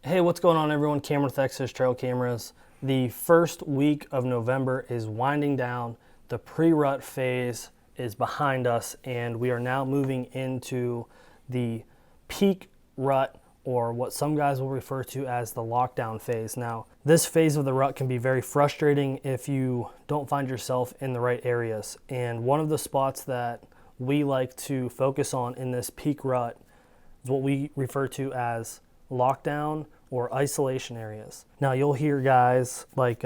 Hey, what's going on everyone? Cameron with X's Trail Cameras. The first week of November is winding down. The pre-rut phase is behind us and we are now moving into the peak rut, or what some guys will refer to as the lockdown phase. Now, this phase of the rut can be very frustrating if you don't find yourself in the right areas. And one of the spots that we like to focus on in this peak rut is what we refer to as lockdown or isolation areas. Now you'll hear guys like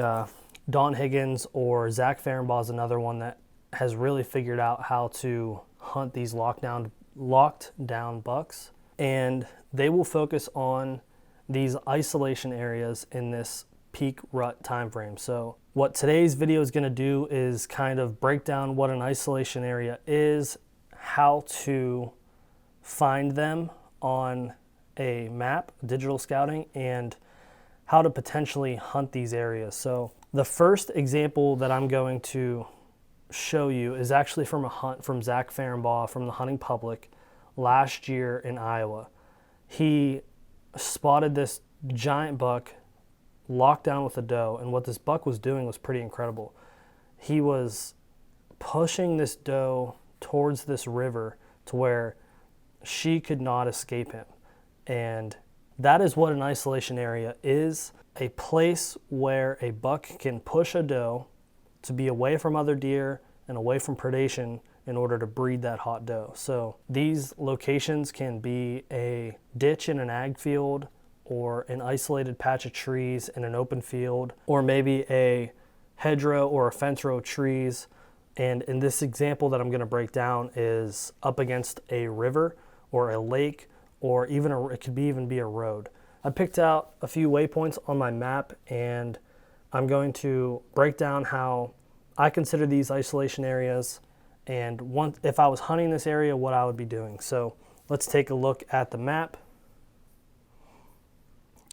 Don Higgins or Zach Fehrenbaugh is another one that has really figured out how to hunt these locked down bucks, and they will focus on these isolation areas in this peak rut time frame. So what today's video is going to do is kind of break down what an isolation area is, how to find them on a map, digital scouting, and how to potentially hunt these areas. So the first example that I'm going to show you is actually from a hunt from Zach Fehrenbaugh from the Hunting Public last year in Iowa. He spotted this giant buck locked down with a doe, and what this buck was doing was pretty incredible. He was pushing this doe towards this river to where she could not escape him. And that is what an isolation area is, a place where a buck can push a doe to be away from other deer and away from predation in order to breed that hot doe. So these locations can be a ditch in an ag field, or an isolated patch of trees in an open field, or maybe a hedgerow or a fence row of trees. And in this example that I'm going to break down is up against a river or a lake, or even it could even be a road. I picked out a few waypoints on my map, and I'm going to break down how I consider these isolation areas, and if I was hunting this area, what I would be doing. So let's take a look at the map.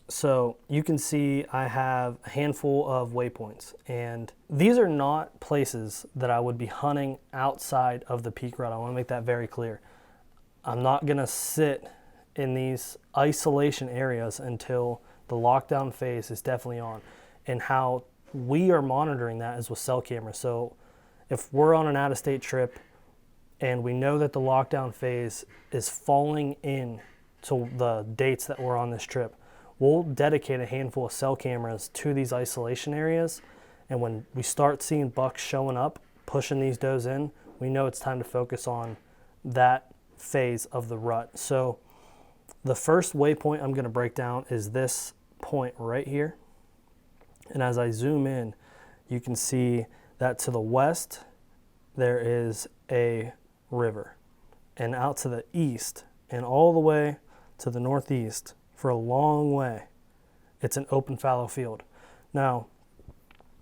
So you can see I have a handful of waypoints, and these are not places that I would be hunting outside of the peak rut. I want to make that very clear. I'm not going to sit in these isolation areas until the lockdown phase is definitely on. And how we are monitoring that is with cell cameras. So if we're on an out-of-state trip and we know that the lockdown phase is falling in to the dates that we're on this trip, we'll dedicate a handful of cell cameras to these isolation areas. And when we start seeing bucks showing up, pushing these does in, we know it's time to focus on that phase of the rut. So the first waypoint I'm going to break down is this point right here. And as I zoom in, you can see that to the west, there is a river. And out to the east and all the way to the northeast for a long way, it's an open fallow field. Now,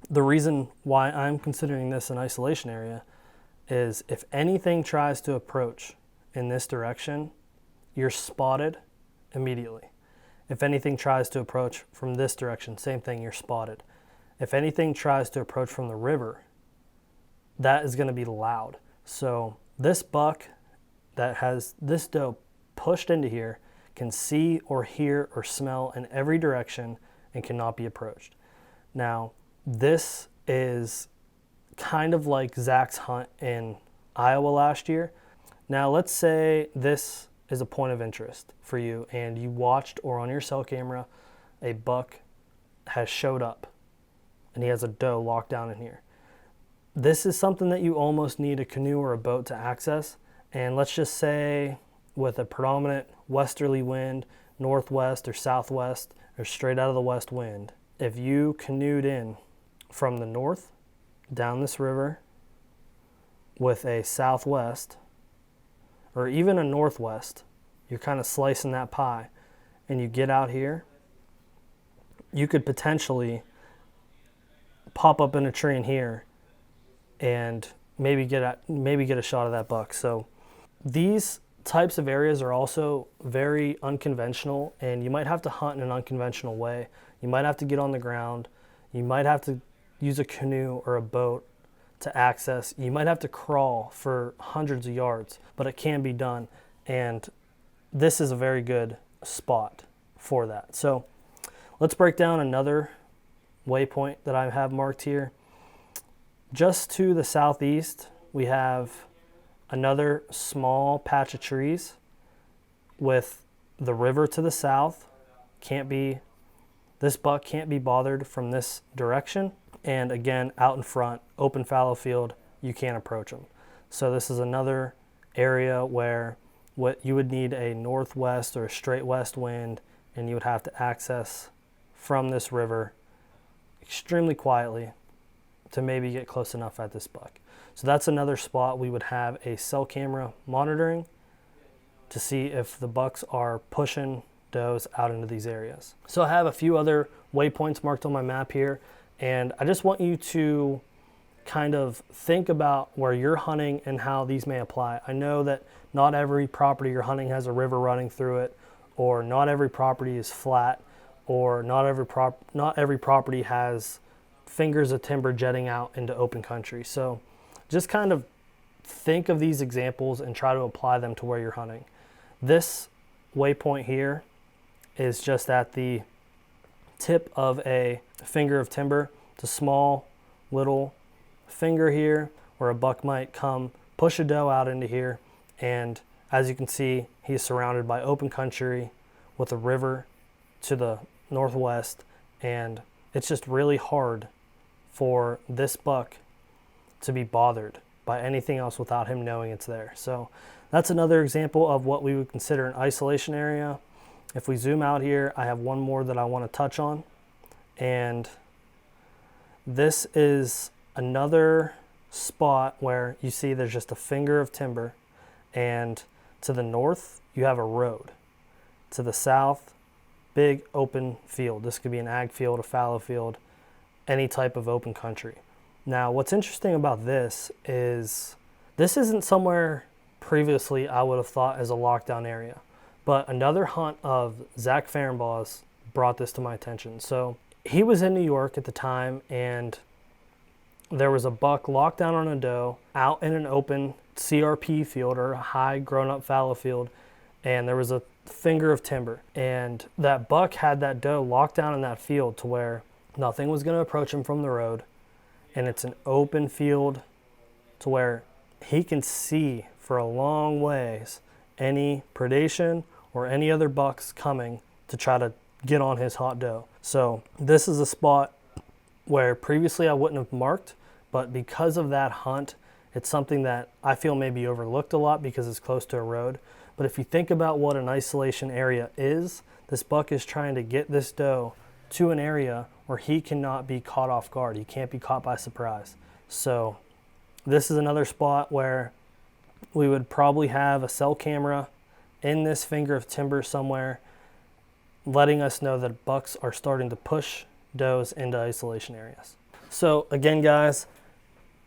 the reason why I'm considering this an isolation area is if anything tries to approach in this direction, you're spotted immediately. If anything tries to approach from this direction, same thing, you're spotted. If anything tries to approach from the river, that is going to be loud. So this buck that has this doe pushed into here can see or hear or smell in every direction and cannot be approached. Now, this is kind of like Zach's hunt in Iowa last year. Now, let's say this is a point of interest for you and you watched, or on your cell camera, a buck has showed up and he has a doe locked down in here. This is something that you almost need a canoe or a boat to access. And let's just say with a predominant westerly wind, northwest or southwest, or straight out of the west wind, if you canoed in from the north down this river with a southwest or even a northwest, you're kind of slicing that pie, and you get out here, you could potentially pop up in a tree in here and maybe get a shot of that buck. So these types of areas are also very unconventional, and you might have to hunt in an unconventional way. You might have to get on the ground. You might have to use a canoe or a boat to access. You might have to crawl for hundreds of yards, but it can be done. And this is a very good spot for that. So let's break down another waypoint that I have marked here. Just to the southeast, we have another small patch of trees with the river to the south. This buck can't be bothered from this direction. And again, out in front, open fallow field, you can't approach them. So this is another area where you would need a northwest or a straight west wind, and you would have to access from this river extremely quietly to maybe get close enough at this buck. So that's another spot we would have a cell camera monitoring to see if the bucks are pushing does out into these areas. So I have a few other waypoints marked on my map here, and I just want you to kind of think about where you're hunting and how these may apply. I know that not every property you're hunting has a river running through it, or not every property is flat, or not every property has fingers of timber jetting out into open country. So just kind of think of these examples and try to apply them to where you're hunting. This waypoint here is just at the tip of a finger of timber. It's a small little finger here where a buck might come push a doe out into here, and as you can see, he's surrounded by open country with a river to the northwest, and it's just really hard for this buck to be bothered by anything else without him knowing it's there. So that's another example of what we would consider an isolation area. If we zoom out here, I have one more that I want to touch on, and this is another spot where you see there's just a finger of timber, and to the north you have a road. To the south, big open field. This could be an ag field, a fallow field, any type of open country. Now what's interesting about this is this isn't somewhere previously I would have thought as a lockdown area, but another hunt of Zach Fehrenbaugh's brought this to my attention. So he was in New York at the time, and there was a buck locked down on a doe out in an open CRP field, or a high grown-up fallow field, and there was a finger of timber, and that buck had that doe locked down in that field to where nothing was going to approach him from the road, and it's an open field to where he can see for a long ways any predation or any other bucks coming to try to get on his hot doe. So this is a spot where previously I wouldn't have marked, but because of that hunt, it's something that I feel may be overlooked a lot because it's close to a road. But if you think about what an isolation area is, this buck is trying to get this doe to an area where he cannot be caught off guard. He can't be caught by surprise. So this is another spot where we would probably have a cell camera in this finger of timber somewhere, letting us know that bucks are starting to push does into isolation areas. So again, guys,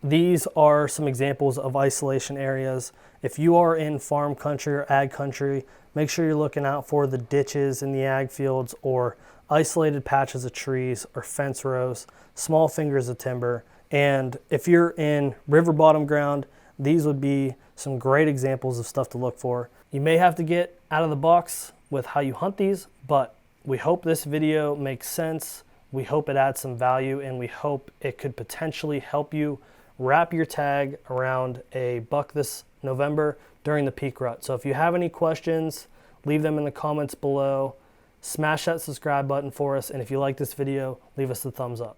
these are some examples of isolation areas. If you are in farm country or ag country, make sure you're looking out for the ditches in the ag fields, or isolated patches of trees, or fence rows, small fingers of timber. And if you're in river bottom ground, these would be some great examples of stuff to look for. You may have to get out of the box with how you hunt these, but we hope this video makes sense. We hope it adds some value, and we hope it could potentially help you wrap your tag around a buck this November during the peak rut. So if you have any questions, leave them in the comments below. Smash that subscribe button for us, and if you like this video, leave us a thumbs up.